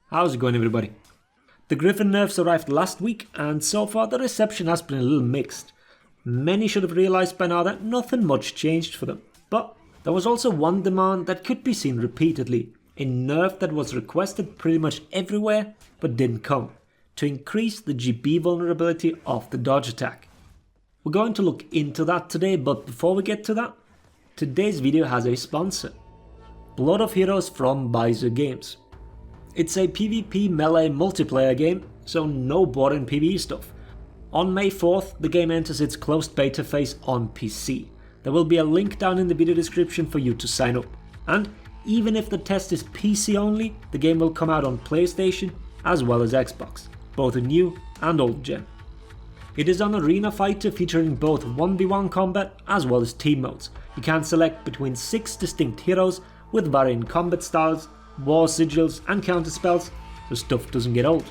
How's it going, everybody? The Griffin nerfs arrived last week, and so far the reception has been a little mixed. Many should have realised by now that nothing much changed for them, but there was also one demand that could be seen repeatedly, a nerf that was requested pretty much everywhere but didn't come, to increase the GB vulnerability of the dodge attack. We're going to look into that today, but before we get to that, today's video has a sponsor, Blood of Heroes from Byzer Games. It's a PvP melee multiplayer game, so no boring PvE stuff. On May 4th, the game enters its closed beta phase on PC. There will be a link down in the video description for you to sign up. And even if the test is PC only, the game will come out on PlayStation as well as Xbox, both in new and old gen. It is an arena fighter featuring both 1v1 combat as well as team modes. You can select between 6 distinct heroes with varying combat styles, war sigils and counter spells, so stuff doesn't get old.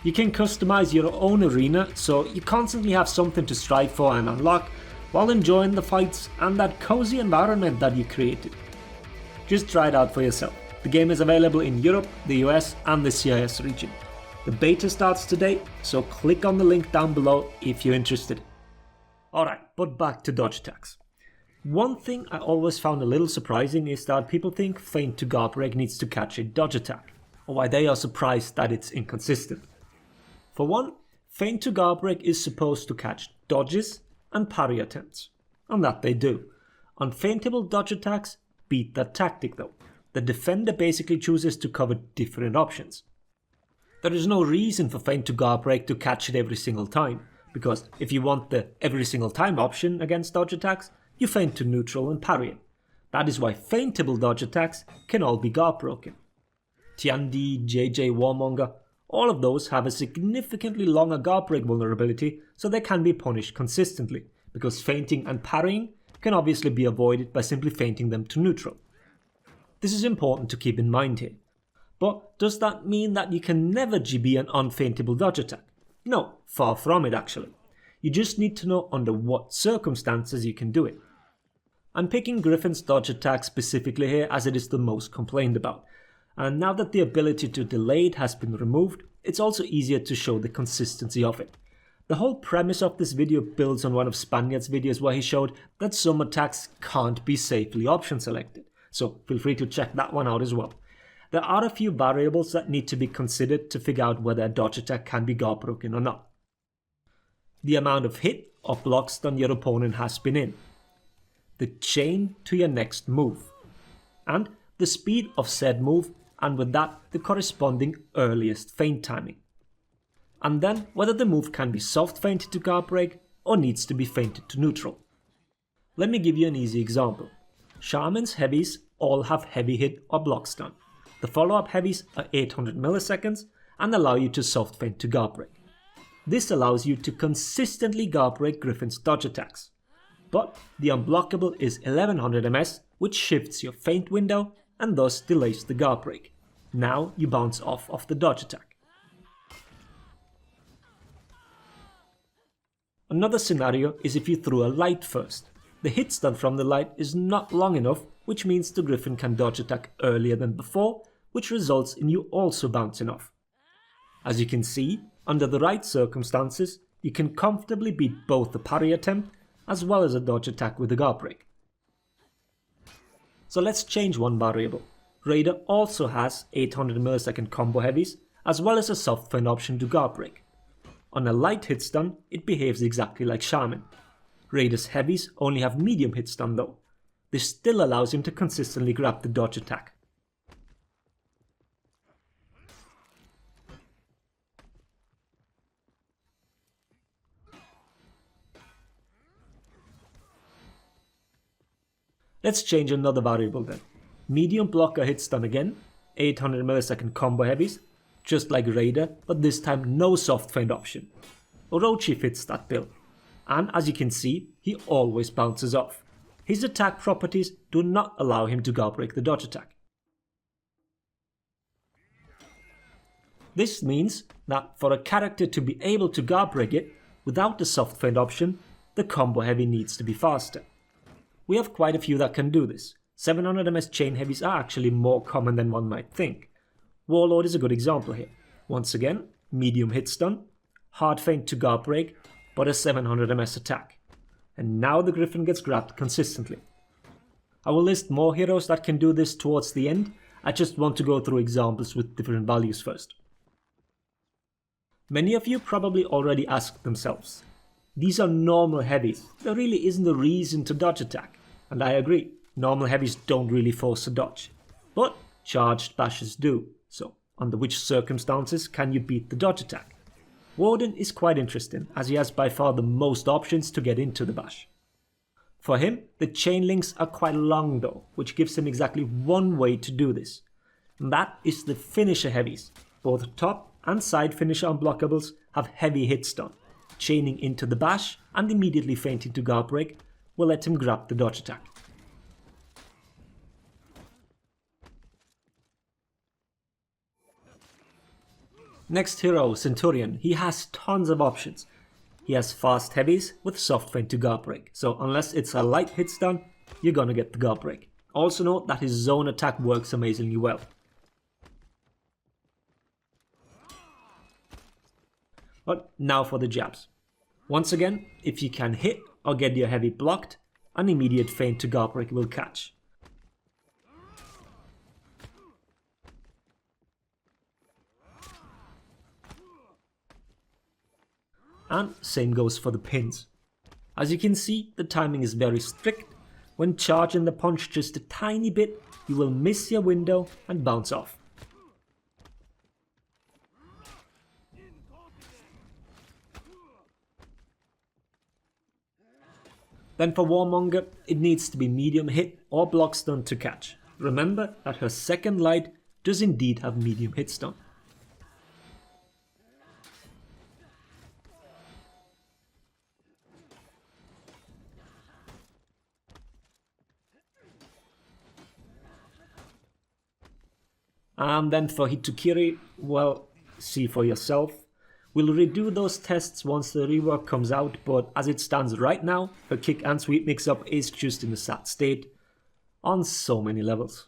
You can customize your own arena, so you constantly have something to strive for and unlock while enjoying the fights and that cozy environment that you created. Just try it out for yourself. The game is available in Europe, the US and the CIS region. The beta starts today, so click on the link down below if you're interested. Alright, but back to dodge attacks. One thing I always found a little surprising is that people think Feint to Guard Break needs to catch a dodge attack, or why they are surprised that it's inconsistent. For one, Feint to Guard Break is supposed to catch dodges and parry attempts, and that they do. Unfeintable dodge attacks beat that tactic though. The defender basically chooses to cover different options. There is no reason for Feint to Guard Break to catch it every single time, because if you want the every single time option against dodge attacks, you feint to neutral and parry it. That is why feintable dodge attacks can all be guard broken. Tiandi, JJ Warmonger, all of those have a significantly longer guard break vulnerability, so they can be punished consistently, because feinting and parrying can obviously be avoided by simply feinting them to neutral. This is important to keep in mind here. But does that mean that you can never GB an unfeintable dodge attack? No, far from it actually. You just need to know under what circumstances you can do it. I'm picking Griffin's dodge attack specifically here as it is the most complained about, and now that the ability to delay it has been removed, it's also easier to show the consistency of it. The whole premise of this video builds on one of Spaniard's videos where he showed that some attacks can't be safely option selected, so feel free to check that one out as well. There are a few variables that need to be considered to figure out whether a dodge attack can be guard broken or not. The amount of hit or block stun your opponent has been in, the chain to your next move, and the speed of said move, and with that the corresponding earliest feint timing. And then whether the move can be soft feinted to guard break or needs to be feinted to neutral. Let me give you an easy example. Shaman's heavies all have heavy hit or block stun. The follow-up heavies are 800 milliseconds and allow you to soft feint to guard break. This allows you to consistently guard break Griffin's dodge attacks. But the unblockable is 1100 ms, which shifts your feint window and thus delays the guard break. Now you bounce off of the dodge attack. Another scenario is if you threw a light first. The hit stun from the light is not long enough, which means the Griffin can dodge attack earlier than before, which results in you also bouncing off. As you can see, under the right circumstances, you can comfortably beat both the parry attempt as well as a dodge attack with a guard break. So let's change one variable. Raider also has 800 millisecond combo heavies as well as a soft feint option to guard break. On a light hit stun, it behaves exactly like Shaman. Raider's heavies only have medium hit stun though. This still allows him to consistently grab the dodge attack. Let's change another variable then. Medium blocker hit stun again, 800 millisecond combo heavies, just like Raider, but this time no soft feint option. Orochi fits that bill, and as you can see, he always bounces off. His attack properties do not allow him to guard break the dodge attack. This means that for a character to be able to guard break it without the soft feint option, the combo heavy needs to be faster. We have quite a few that can do this. 700 ms chain heavies are actually more common than one might think. Warlord is a good example here. Once again, medium hit stun, hard feint to guard break, but a 700 MS attack. And now the Griffin gets grabbed consistently. I will list more heroes that can do this towards the end. I just want to go through examples with different values first. Many of you probably already asked themselves, these are normal heavies, there really isn't a reason to dodge attack. And I agree, normal heavies don't really force a dodge. But charged bashes do, so under which circumstances can you beat the dodge attack? Warden is quite interesting, as he has by far the most options to get into the bash. For him, the chain links are quite long though, which gives him exactly one way to do this. And that is the finisher heavies. Both top and side finisher unblockables have heavy hit stun. Chaining into the bash and immediately feinting to guard break will let him grab the dodge attack. Next hero, Centurion. He has tons of options. He has fast heavies with soft feint to guard break, so unless it's a light hit stun, you're gonna get the guard break. Also note that his zone attack works amazingly well. But now for the jabs. Once again, if you can hit or get your heavy blocked, an immediate feint to guard break will catch. And same goes for the pins. As you can see, the timing is very strict. When charging the punch just a tiny bit, you will miss your window and bounce off. Then for Warmonger, it needs to be medium hit or block stun to catch. Remember that her second light does indeed have medium hit stun. And then for Hitokiri, well, see for yourself. We'll redo those tests once the rework comes out, but as it stands right now, her kick and sweep mix-up is just in a sad state on so many levels.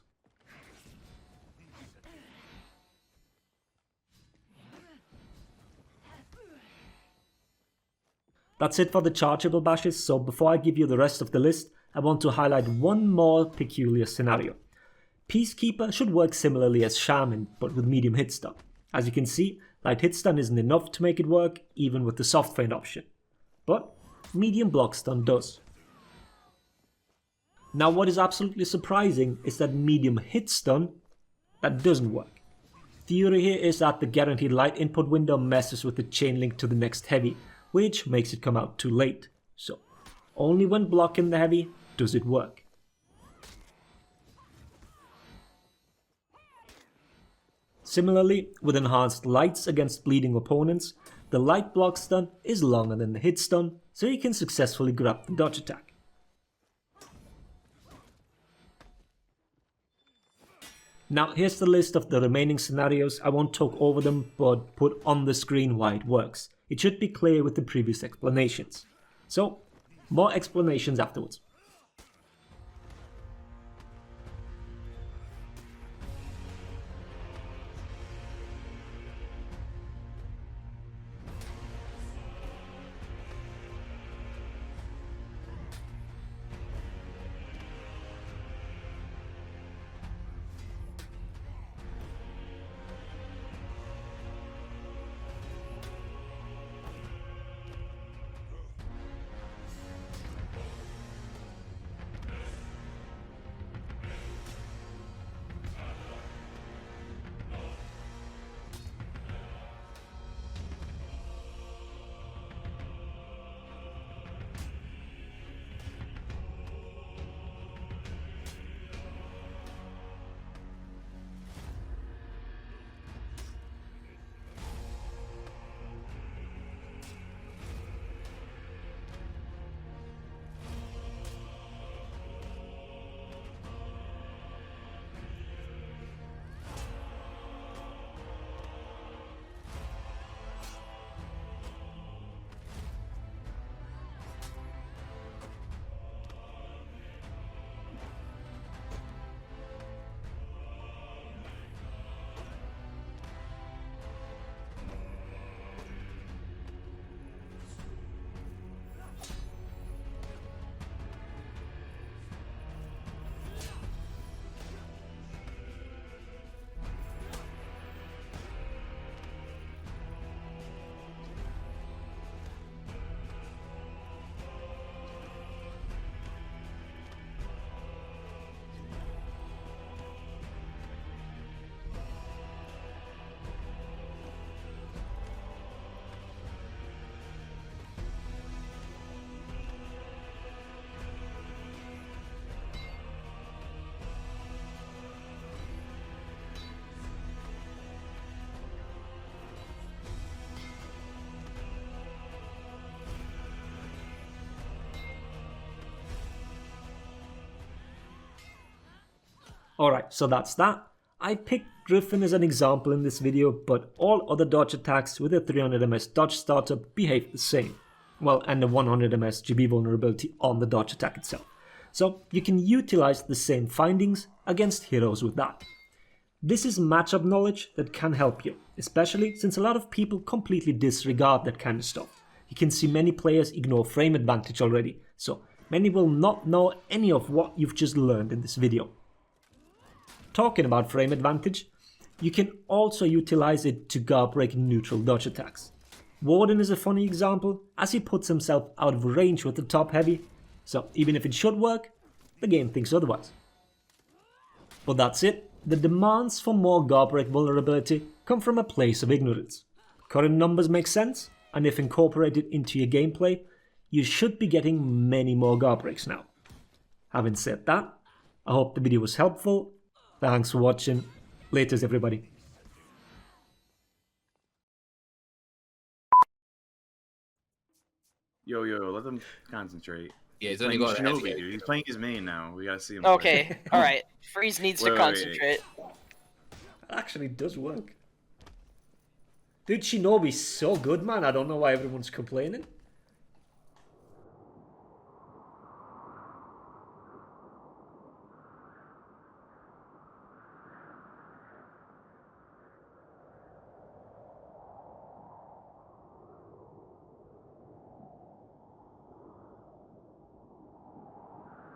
That's it for the chargeable bashes, so before I give you the rest of the list, I want to highlight one more peculiar scenario. Peacekeeper should work similarly as Shaman, but with medium hit stun. As you can see, light hit stun isn't enough to make it work, even with the soft feint option. But medium block stun does. Now what is absolutely surprising is that medium hit stun, that doesn't work. Theory here is that the guaranteed light input window messes with the chain link to the next heavy, which makes it come out too late. So only when blocking the heavy does it work. Similarly, with enhanced lights against bleeding opponents, the light block stun is longer than the hit stun, so you can successfully grab the dodge attack. Now here's the list of the remaining scenarios. I won't talk over them, but put on the screen why it works. It should be clear with the previous explanations. So, more explanations afterwards. Alright, so that's that. I picked Griffin as an example in this video, but all other dodge attacks with a 300 ms dodge startup behave the same. Well, and the 100 ms GB vulnerability on the dodge attack itself. So you can utilize the same findings against heroes with that. This is matchup knowledge that can help you, especially since a lot of people completely disregard that kind of stuff. You can see many players ignore frame advantage already, so many will not know any of what you've just learned in this video. Talking about frame advantage, you can also utilize it to guard break neutral dodge attacks. Warden is a funny example, as he puts himself out of range with the top heavy, so even if it should work, the game thinks otherwise. But that's it. The demands for more guard break vulnerability come from a place of ignorance. Current numbers make sense, and if incorporated into your gameplay, you should be getting many more guard breaks now. Having said that, I hope the video was helpful. Thanks for watching. Laters, everybody. Yo, let them concentrate. Yeah, he's only got a Shinobi, heavy. dude. He's playing his main now. We gotta see him. Okay, alright. Freeze needs to Wait. concentrate. That actually does work. Dude, Shinobi's so good, man. I don't know why everyone's complaining.